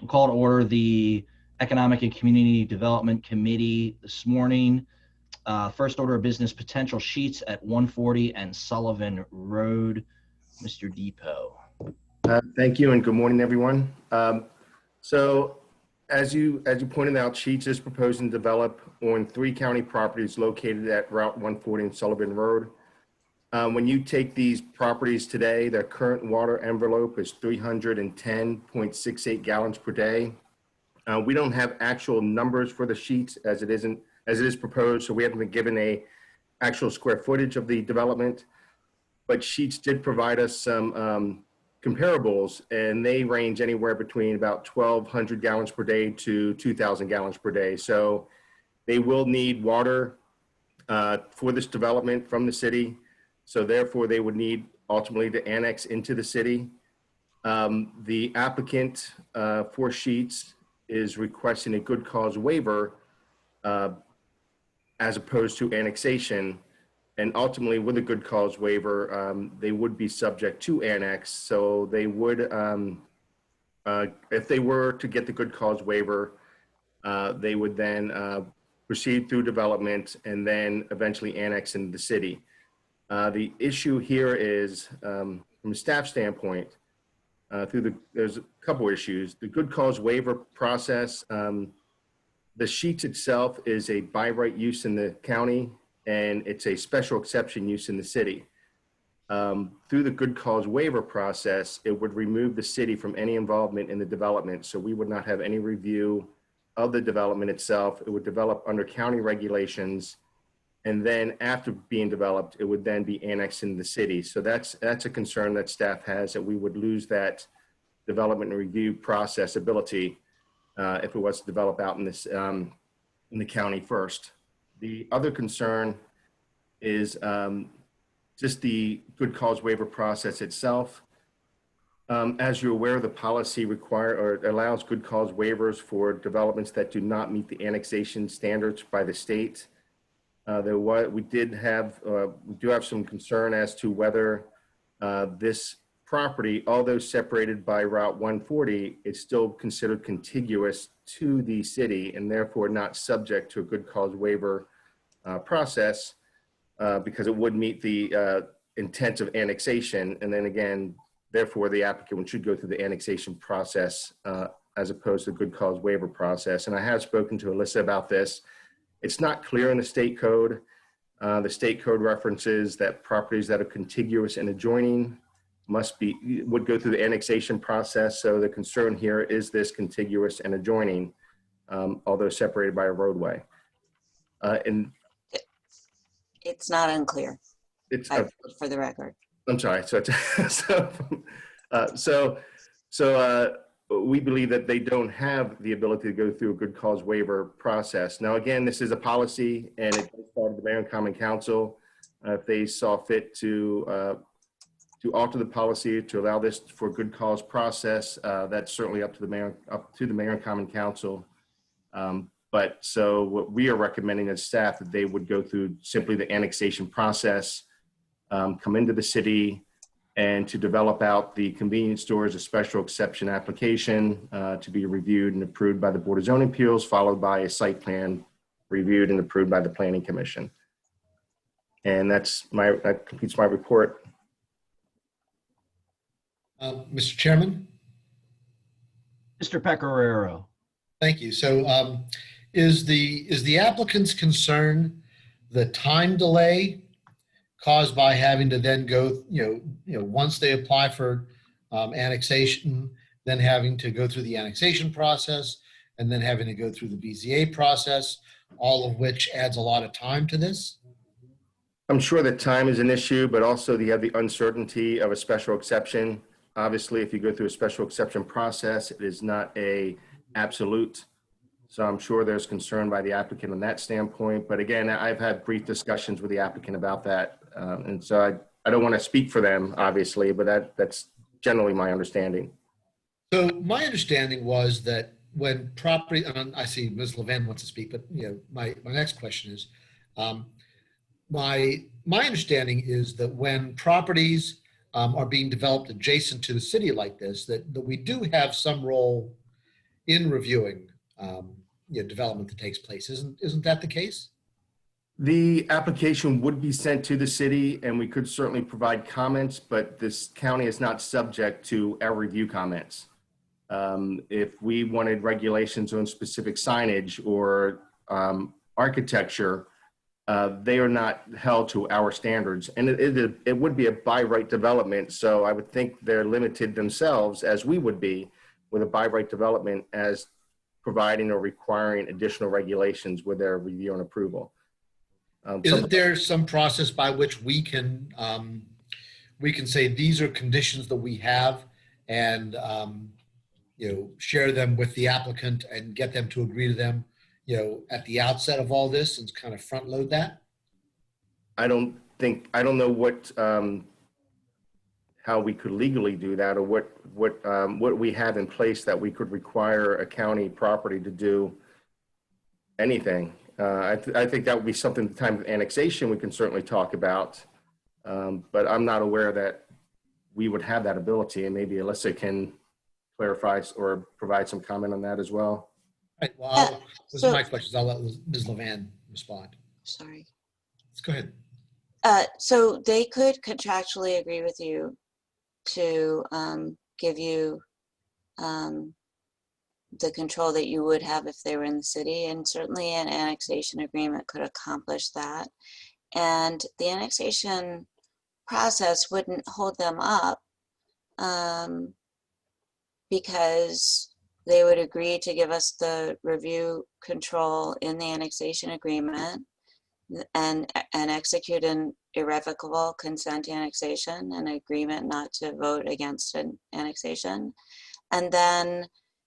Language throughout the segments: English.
I'll call to order the Economic and Community Development Committee this morning. First order of business, potential sheets at 140 and Sullivan Road. Mr. Depo. Thank you, and good morning, everyone. So, as you pointed out, Sheets is proposing to develop on 3 county properties located at Route 140 and Sullivan Road. When you take these properties today, their current water envelope is 310.68 gallons per day. We don't have actual numbers for the Sheets as it is proposed, so we haven't been given a actual square footage of the development. But Sheets did provide us some comparables, and they range anywhere between about 1,200 gallons per day to 2,000 gallons per day. So they will need water for this development from the city. So therefore, they would need ultimately to annex into the city. The applicant for Sheets is requesting a good cause waiver as opposed to annexation. And ultimately, with a good cause waiver, they would be subject to annex. So they would, if they were to get the good cause waiver, they would then proceed through development and then eventually annex into the city. The issue here is, from a staff standpoint, there's a couple issues. The good cause waiver process, the Sheets itself is a by right use in the county, and it's a special exception use in the city. Through the good cause waiver process, it would remove the city from any involvement in the development. So we would not have any review of the development itself. It would develop under county regulations. And then after being developed, it would then be annexed into the city. So that's a concern that staff has, that we would lose that development and review process ability if it was to develop out in this in the county first. The other concern is just the good cause waiver process itself. As you're aware, the policy allows good cause waivers for developments that do not meet the annexation standards by the state. We do have some concern as to whether this property, although separated by Route 140, is still considered contiguous to the city and therefore not subject to a good cause waiver process because it would meet the intent of annexation. And then again, therefore the applicant should go through the annexation process as opposed to the good cause waiver process. And I have spoken to Alyssa about this. It's not clear in the state code. The state code references that properties that are contiguous and adjoining would go through the annexation process. So the concern here is this contiguous and adjoining, although separated by a roadway. And it's not unclear. It's for the record. I'm sorry. So we believe that they don't have the ability to go through a good cause waiver process. Now, again, this is a policy, and it is part of the Mayor and Common Council. If they saw fit to alter the policy to allow this for good cause process, that's certainly up to the Mayor and Common Council. But so what we are recommending as staff, that they would go through simply the annexation process, come into the city, and to develop out the convenience store as a special exception application to be reviewed and approved by the Board of Zoning Appeals, followed by a site plan reviewed and approved by the Planning Commission. And that completes my report. Mr. Chairman? Mr. Pecoraro. Thank you. So is the applicant's concern the time delay caused by having to then go, once they apply for annexation, then having to go through the annexation process and then having to go through the BZA process, all of which adds a lot of time to this? I'm sure that time is an issue, but also you have the uncertainty of a special exception. Obviously, if you go through a special exception process, it is not a absolute. So I'm sure there's concern by the applicant on that standpoint. But again, I've had brief discussions with the applicant about that. And so I don't want to speak for them, obviously, but that's generally my understanding. So my understanding was that when property, and I see Ms. Levin wants to speak, but my next question is, my understanding is that when properties are being developed adjacent to the city like this, that we do have some role in reviewing development that takes place. Isn't that the case? The application would be sent to the city, and we could certainly provide comments, but this county is not subject to our review comments. If we wanted regulations on specific signage or architecture, they are not held to our standards. And it would be a by right development, so I would think they're limited themselves, as we would be, with a by right development, as providing or requiring additional regulations with their review and approval. Isn't there some process by which we can say these are conditions that we have, and share them with the applicant and get them to agree to them, at the outset of all this, and kind of front load that? I don't know what how we could legally do that, or what we have in place that we could require a county property to do anything. I think that would be something at the time of annexation we can certainly talk about, but I'm not aware that we would have that ability, and maybe Alyssa can clarify or provide some comment on that as well. Right. Well, this is my questions. I'll let Ms. Levan respond. Sorry. Let's go ahead. So they could contractually agree with you to give you the control that you would have if they were in the city, and certainly an annexation agreement could accomplish that. And the annexation process wouldn't hold them up because they would agree to give us the review control in the annexation agreement and execute an irrevocable consent annexation, an agreement not to vote against an annexation. And then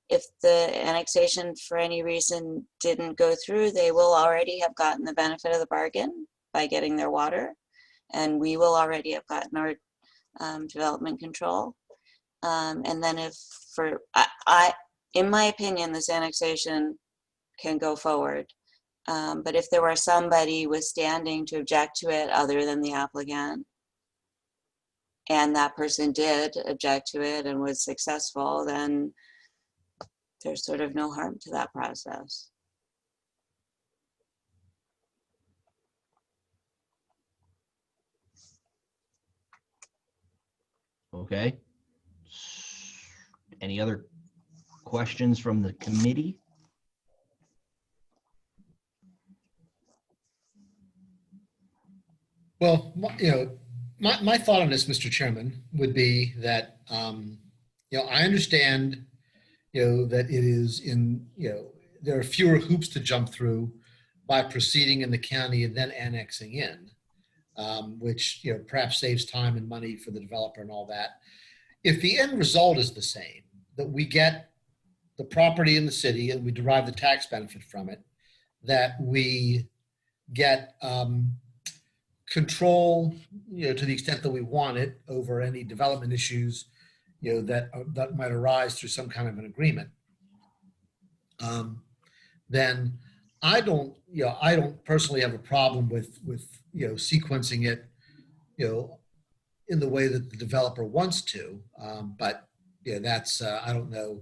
if the annexation for any reason didn't go through, they will already have gotten the benefit of the bargain by getting their water, and we will already have gotten our development control. And then if in my opinion, this annexation can go forward. But if there were somebody withstanding to object to it other than the applicant, and that person did object to it and was successful, then there's sort of no harm to that process. Okay. Any other questions from the committee? Well, my thought on this, Mr. Chairman, would be that, I understand, that it is there are fewer hoops to jump through by proceeding in the county and then annexing in, which, perhaps saves time and money for the developer and all that. If the end result is the same, that we get the property in the city and we derive the tax benefit from it, that we get control, to the extent that we want it, over any development issues, that might arise through some kind of an agreement, then I don't personally have a problem with sequencing it, in the way that the developer wants to. But that's I don't know.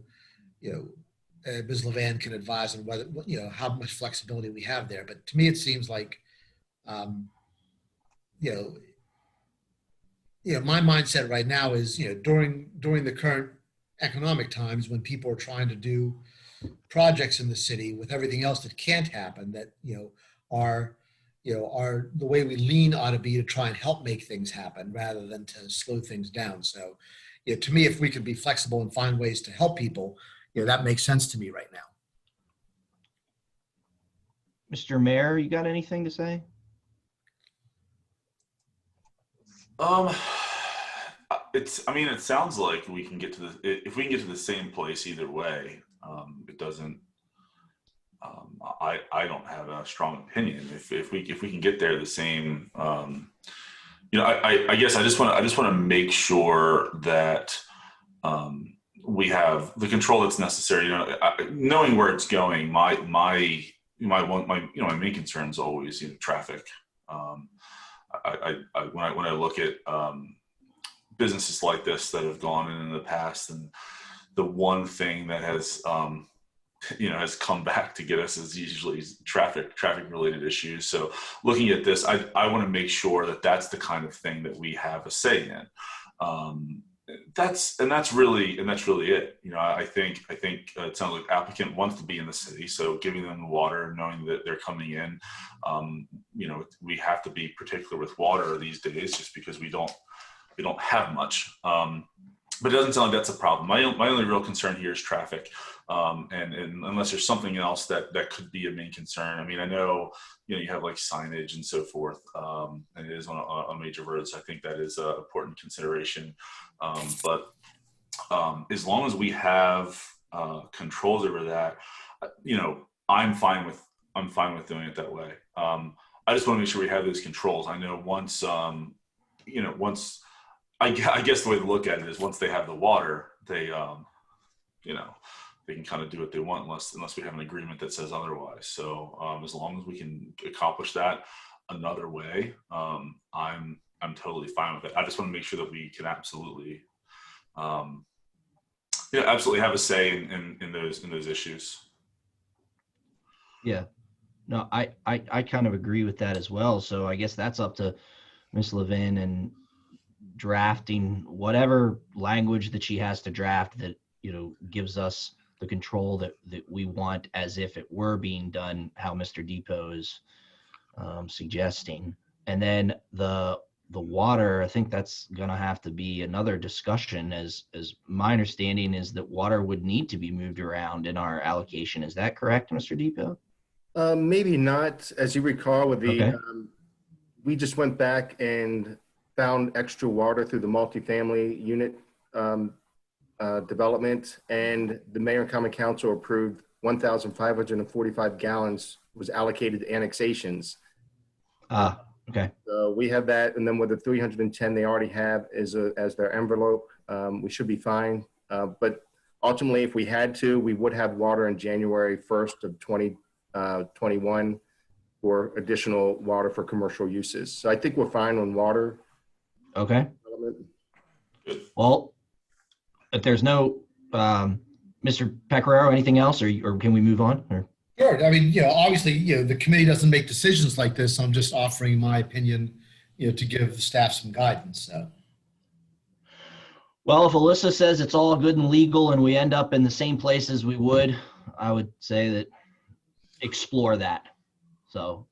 Ms. Levan can advise on whether how much flexibility we have there. But to me, it seems like my mindset right now is during the current economic times, when people are trying to do projects in the city with everything else that can't happen, that are the way we lean ought to be to try and help make things happen rather than to slow things down. So to me, if we could be flexible and find ways to help people, that makes sense to me right now. Mr. Mayor, you got anything to say? It sounds like we can get to if we can get to the same place either way. It doesn't. I don't have a strong opinion. If we can get there the same, I guess I just want to make sure that we have the control that's necessary. Knowing where it's going, my main concern is always traffic. When I look at businesses like this that have gone in the past, and the one thing that has has come back to get us is usually traffic related issues. So looking at this, I want to make sure that that's the kind of thing that we have a say in. That's really it. I think it sounds like applicant wants to be in the city, so giving them the water, knowing that they're coming in, we have to be particular with water these days, just because we don't have much. But it doesn't sound like that's a problem. My only real concern here is traffic, and unless there's something else that could be a main concern. I mean, I know you have like signage and so forth, and it is on a major road, so I think that is an important consideration. But as long as we have controls over that, I'm fine with doing it that way. I just want to make sure we have those controls. I know once I guess the way to look at it is once they have the water, they they can kind of do what they want unless we have an agreement that says otherwise. So as long as we can accomplish that another way, I'm totally fine with it. I just want to make sure that we can absolutely have a say in those issues. Yeah, no, I kind of agree with that as well. So I guess that's up to Ms. Levin and drafting whatever language that she has to draft that gives us the control that we want, as if it were being done how Mr. Depo is suggesting. And then the water, I think that's going to have to be another discussion, as my understanding is that water would need to be moved around in our allocation. Is that correct, Mr. Depo? Maybe not. As you recall, with the Okay. we just went back and found extra water through the multifamily unit development, and the mayor and common council approved 1,545 gallons was allocated to annexations. Okay. So we have that, and then with the 310 they already have as their envelope, we should be fine. But ultimately, if we had to, we would have water in January 1st of 2021 for additional water for commercial uses. So I think we're fine on water. Okay. Well, if there's no Mr. Pecoraro, anything else, or can we move on? Or? Sure. I mean, obviously, the committee doesn't make decisions like this. I'm just offering my opinion, to give the staff some guidance. So. Well, if Alyssa says it's all good and legal and we end up in the same place as we would, I would say that explore that. So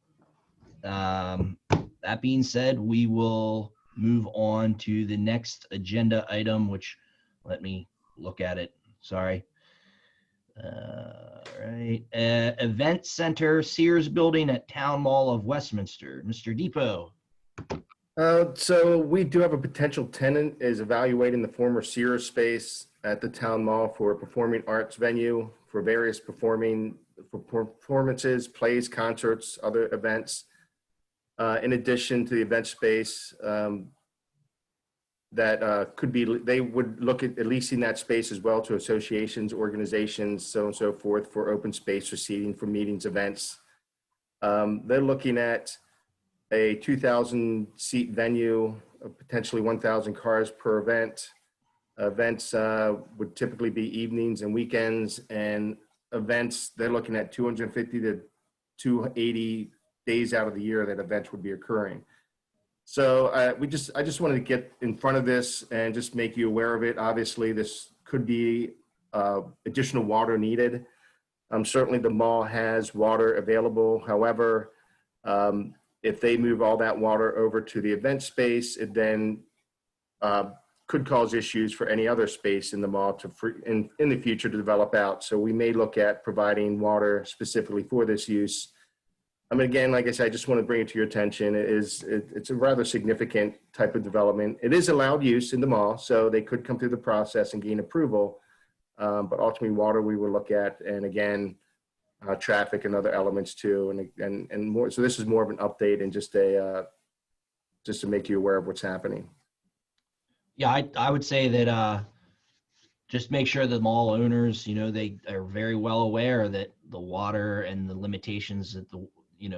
that being said, we will move on to the next agenda item, which, let me look at it. Sorry. Right. Event Center, Sears Building at Town Mall of Westminster. Mr. Depo. So we do have a potential tenant is evaluating the former Sears space at the Town Mall for a performing arts venue for various performances, plays, concerts, other events. In addition to the event space, that could be, they would look at leasing that space as well to associations, organizations, so on and so forth, for open space or seating for meetings, events. They're looking at a 2,000 seat venue, potentially 1,000 cars per event. Events would typically be evenings and weekends, and events, they're looking at 250 to 280 days out of the year that events would be occurring. So I just wanted to get in front of this and just make you aware of it. Obviously, this could be additional water needed. Certainly the mall has water available. However, if they move all that water over to the event space, it then could cause issues for any other space in the mall in the future to develop out. So we may look at providing water specifically for this use. I mean, again, like I said, I just want to bring it to your attention. It's a rather significant type of development. It is allowed use in the mall, so they could come through the process and gain approval. But ultimately, water we will look at, and again, traffic and other elements too, and more. So this is more of an update and just to make you aware of what's happening. Yeah, I would say that just make sure the mall owners, they are very well aware that the water and the limitations that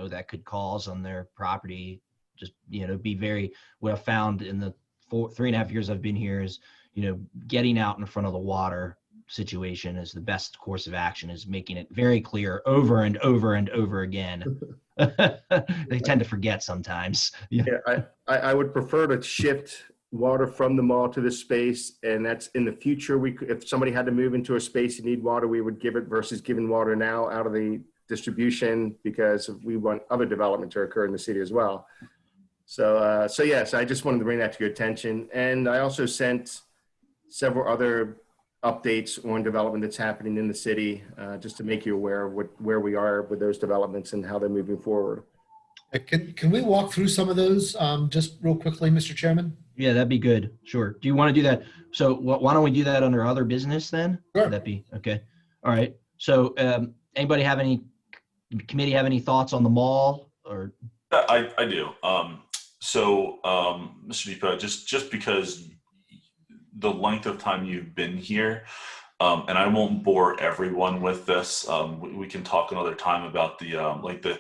that could cause on their property. Just be very, what I've found in the 3.5 years I've been here is getting out in front of the water situation is the best course of action, is making it very clear over and over and over again. They tend to forget sometimes. Yeah. Yeah, I would prefer to shift water from the mall to this space, and that's in the future. If somebody had to move into a space and need water, we would give it versus giving water now out of the distribution, because we want other development to occur in the city as well. So yes, I just wanted to bring that to your attention. And I also sent several other updates on development that's happening in the city, just to make you aware of where we are with those developments and how they're moving forward. Can we walk through some of those just real quickly, Mr. Chairman? Yeah, that'd be good. Sure. Do you want to do that? So why don't we do that under other business then? Sure. Would that be okay? All right. So anybody have any, committee have any thoughts on the mall? Or I do. Mr. Depo, just because the length of time you've been here, and I won't bore everyone with this. We can talk another time about the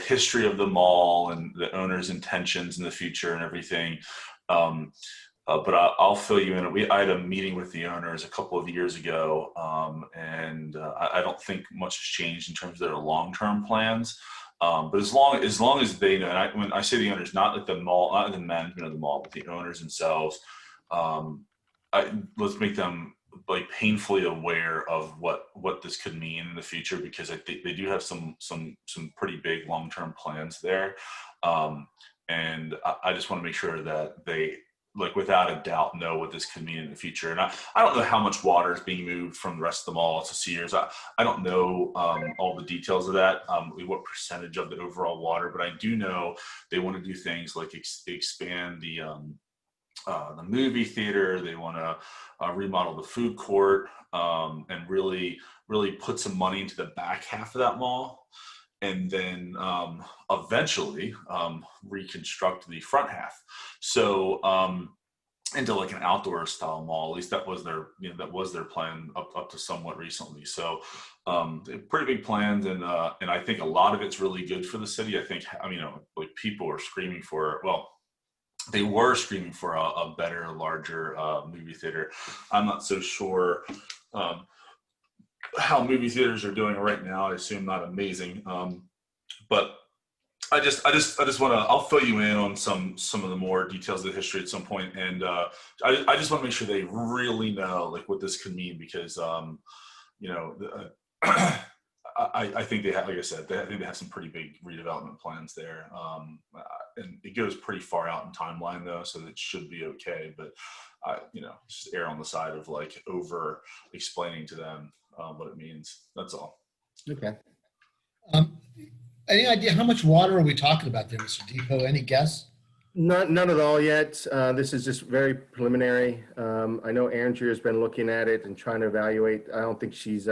history of the mall and the owner's intentions in the future and everything. But I'll fill you in. I had a meeting with the owners a couple of years ago, and I don't think much has changed in terms of their long-term plans. But as long as they know, and when I say the owners, not like the mall, not the management of the mall, but the owners themselves, let's make them like painfully aware of what this could mean in the future, because I think they do have some pretty big long-term plans there. And I just want to make sure that they, like, without a doubt, know what this could mean in the future. And I don't know how much water is being moved from the rest of the mall to Sears. I don't know all the details of that, what percentage of the overall water, but I do know they want to do things like expand the movie theater. They want to remodel the food court, and really put some money into the back half of that mall, and then eventually reconstruct the front half. So into like an outdoor style mall. At least that was their plan up to somewhat recently. So pretty big plans, and I think a lot of it's really good for the city. I think, like, people are screaming for, well, they were screaming for a better, larger movie theater. I'm not so sure how movie theaters are doing right now. I assume not amazing, but I just want to. I'll fill you in on some of the more details of the history at some point, and I just want to make sure they really know, like, what this could mean, because I think they have, like I said, I think they have some pretty big redevelopment plans there, and it goes pretty far out in timeline though, so that should be okay. But just err on the side of like over explaining to them what it means. That's all. Okay. Any idea how much water are we talking about there, Mr. Depo? Any guess? None at all yet. This is just very preliminary. I know Andrea has been looking at it and trying to evaluate. I don't think she's.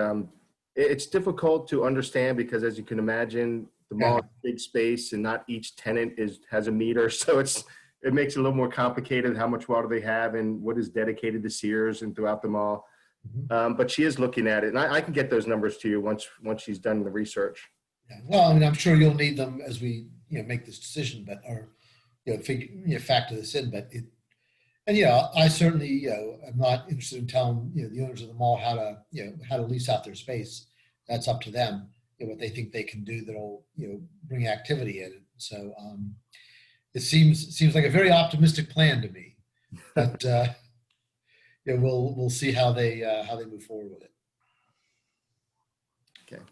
It's difficult to understand because, as you can imagine, the mall is a big space, and not each tenant has a meter, so it makes it a little more complicated how much water they have and what is dedicated to Sears and throughout the mall. But she is looking at it, and I can get those numbers to you once she's done the research. Yeah. Well, I'm sure you'll need them as we make this decision, factor this in. But I certainly am not interested in telling the owners of the mall how to lease out their space. That's up to them. What they think they can do that'll bring activity in it. So it seems like a very optimistic plan to me. But we'll see how they move forward with it. Okay.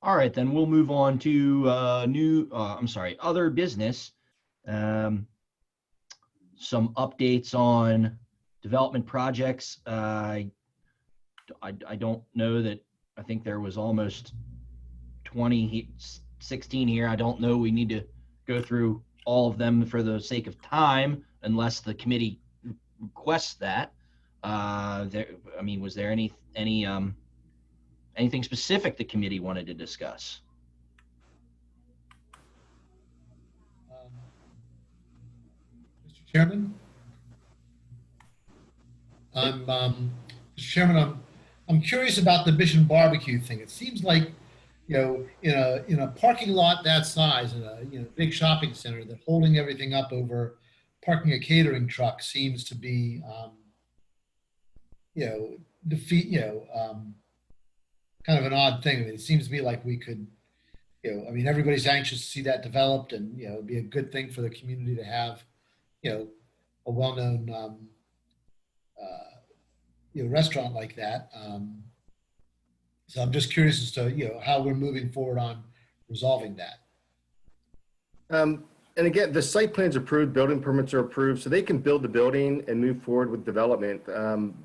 all right, then we'll move on to other business. Some updates on development projects. I don't know that. I think there was almost 16 here. I don't know. We need to go through all of them for the sake of time, unless the committee requests that. Was there anything specific the committee wanted to discuss? Mr. Chairman, Mr. Chairman, I'm curious about the Mission Barbecue thing. It seems like, in a parking lot that size, in a big shopping center, that holding everything up over parking a catering truck seems to be, defeat, kind of an odd thing. I mean, it seems to me like we could, I mean, everybody's anxious to see that developed, and it'd be a good thing for the community to have, a well-known, restaurant like that. So I'm just curious as to, how we're moving forward on resolving that. And again, the site plan's approved, building permits are approved, so they can build the building and move forward with development.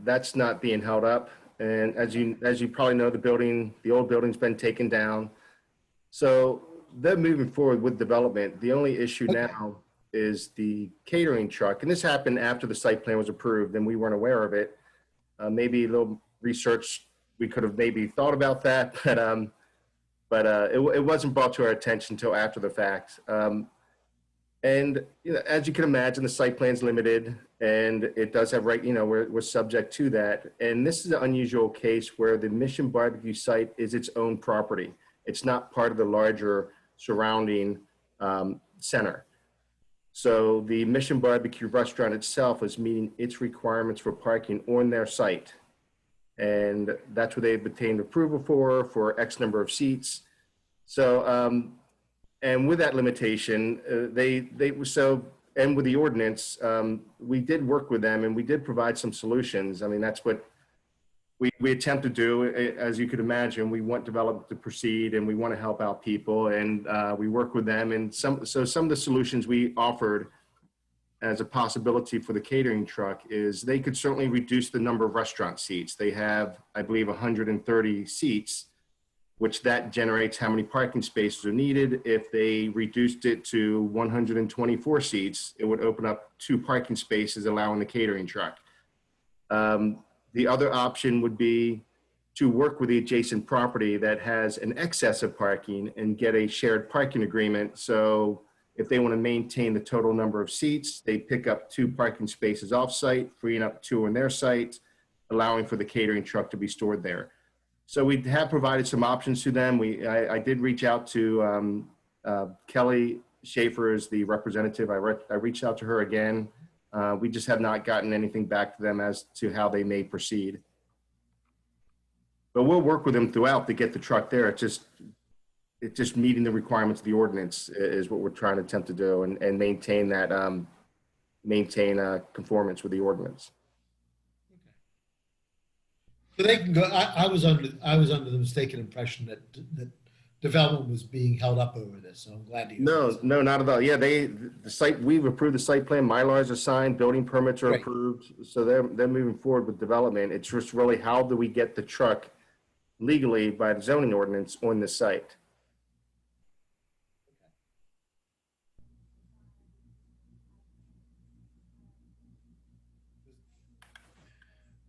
That's not being held up. And as you probably know, the old building's been taken down. So they're moving forward with development. The only issue now is the catering truck. And this happened after the site plan was approved and we weren't aware of it. Maybe a little research, we could have maybe thought about that, but it wasn't brought to our attention until after the fact. And as you can imagine, the site plan's limited, and it does have we're subject to that. And this is an unusual case where the Mission Barbecue site is its own property. It's not part of the larger surrounding center. So the Mission Barbecue restaurant itself is meeting its requirements for parking on their site. And that's what they've obtained approval for X number of seats. So, and with that limitation, and with the ordinance, we did work with them and we did provide some solutions. I mean, that's what we attempt to do. As you could imagine, we want development to proceed and we want to help out people, and we work with them. And some of the solutions we offered as a possibility for the catering truck is they could certainly reduce the number of restaurant seats. They have, I believe, 130 seats, which that generates how many parking spaces are needed. If they reduced it to 124 seats, it would open up 2 parking spaces, allowing the catering truck. The other option would be to work with the adjacent property that has an excess of parking and get a shared parking agreement. So if they want to maintain the total number of seats, they pick up 2 parking spaces off-site, freeing up 2 on their site, allowing for the catering truck to be stored there. So we have provided some options to them. I did reach out to Kelly Schaefer as the representative. I reached out to her again. We just have not gotten anything back to them as to how they may proceed. But we'll work with them throughout to get the truck there. It's just meeting the requirements of the ordinance is what we're trying to attempt to do, and maintain that conformance with the ordinance. So they can go. I was under the mistaken impression that development was being held up over this. So I'm glad to hear that. No, not at all. Yeah, we've approved the site plan. Mylars are signed. Building permits are approved. So they're moving forward with development. It's just really how do we get the truck legally by the zoning ordinance on this site.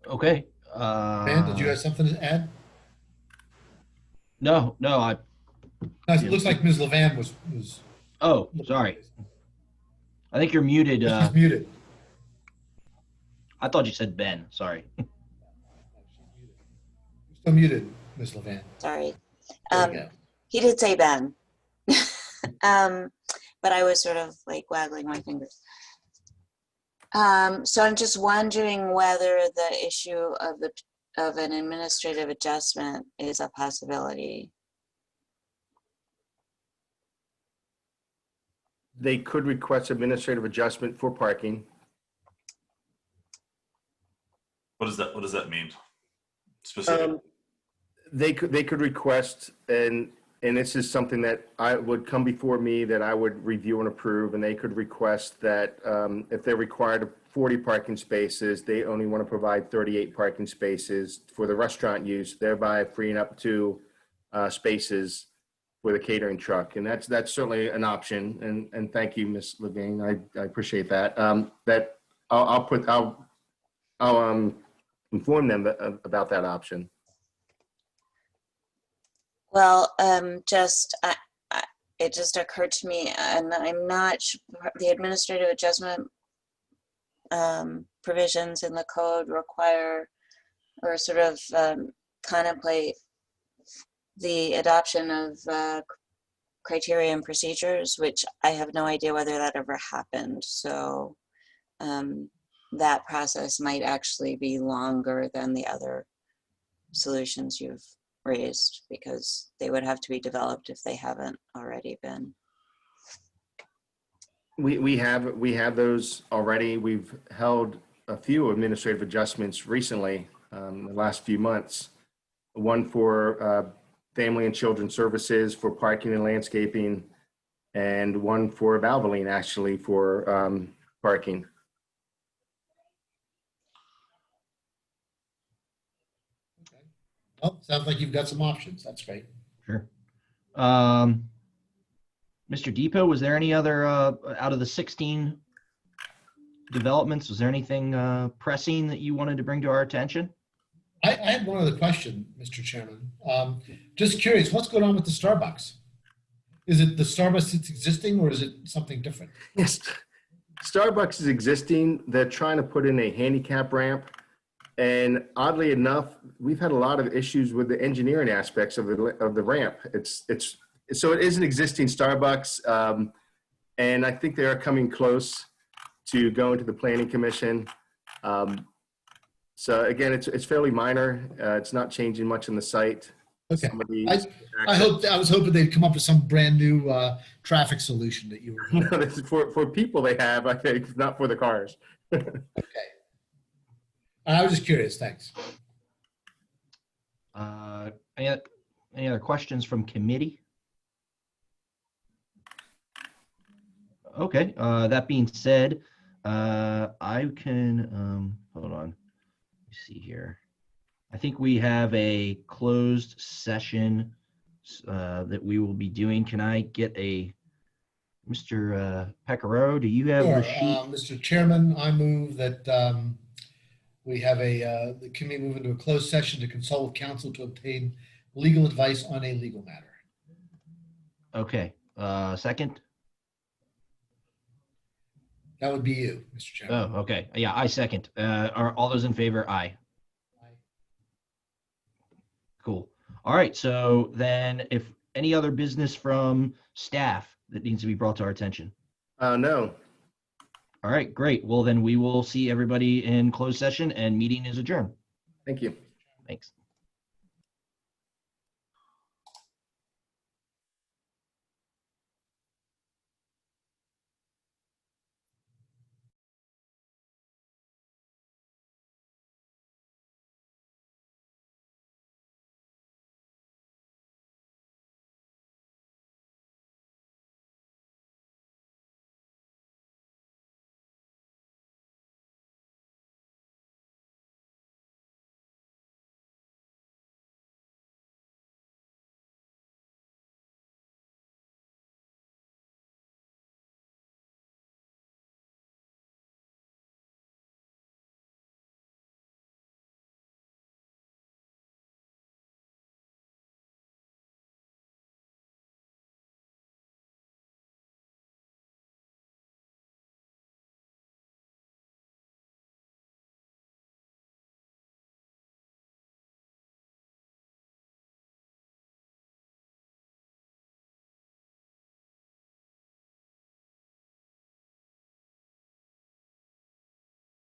Okay. Ben, did you have something to add? No, It looks like Ms. Levan was. Oh, sorry. I think you're muted. She's muted. I thought you said Ben. Sorry. You're still muted, Ms. Levan. Sorry. There we go. He did say Ben. But I was sort of like waggling my fingers. So I'm just wondering whether the issue of an administrative adjustment is a possibility. They could request administrative adjustment for parking. What does that mean specifically? They could request, and this is something that I would come before me that I would review and approve, and they could request that if they're required 40 parking spaces, they only want to provide 38 parking spaces for the restaurant use, thereby freeing up 2 spaces for the catering truck. And that's certainly an option. And thank you, Ms. Levine. I appreciate that. That I'll inform them about that option. Well, it just occurred to me, and I'm not sure, the administrative adjustment provisions in the code require or sort of contemplate the adoption of criteria and procedures, which I have no idea whether that ever happened. So that process might actually be longer than the other solutions you've raised, because they would have to be developed if they haven't already been. We have those already. We've held a few administrative adjustments recently, the last few months. One for family and children services for parking and landscaping, and one for Valvoline actually for parking. Okay. Well, sounds like you've got some options. That's great. Sure. Mr. Depo, was there any other, out of the 16 developments, was there anything pressing that you wanted to bring to our attention? I had one other question, Mr. Chairman. Just curious, what's going on with the Starbucks? Is it the Starbucks that's existing, or is it something different? Yes, Starbucks is existing. They're trying to put in a handicap ramp. And oddly enough, we've had a lot of issues with the engineering aspects of the ramp. So it is an existing Starbucks, and I think they are coming close to going to the Planning Commission. So again, it's fairly minor. It's not changing much in the site. Okay. Some of the I was hoping they'd come up with some brand new traffic solution that you were. No, this is for people they have, I think, not for the cars. Okay. I was just curious. Thanks. Any other questions from committee? Okay, that being said, I can, hold on, let me see here. I think we have a closed session that we will be doing. Can I get a, Mr. Pecoraro, do you have the sheet? Mr. Chairman, I move that we have the committee move into a closed session to consult with counsel to obtain legal advice on a legal matter. Okay, second? That would be you, Mr. Chairman. Oh, okay. Yeah, I second. Are all those in favor? Aye. Aye. Cool. All right. So then if any other business from staff that needs to be brought to our attention. No. All right, great. Well, then we will see everybody in closed session and meeting is adjourned. Thank you. Thanks.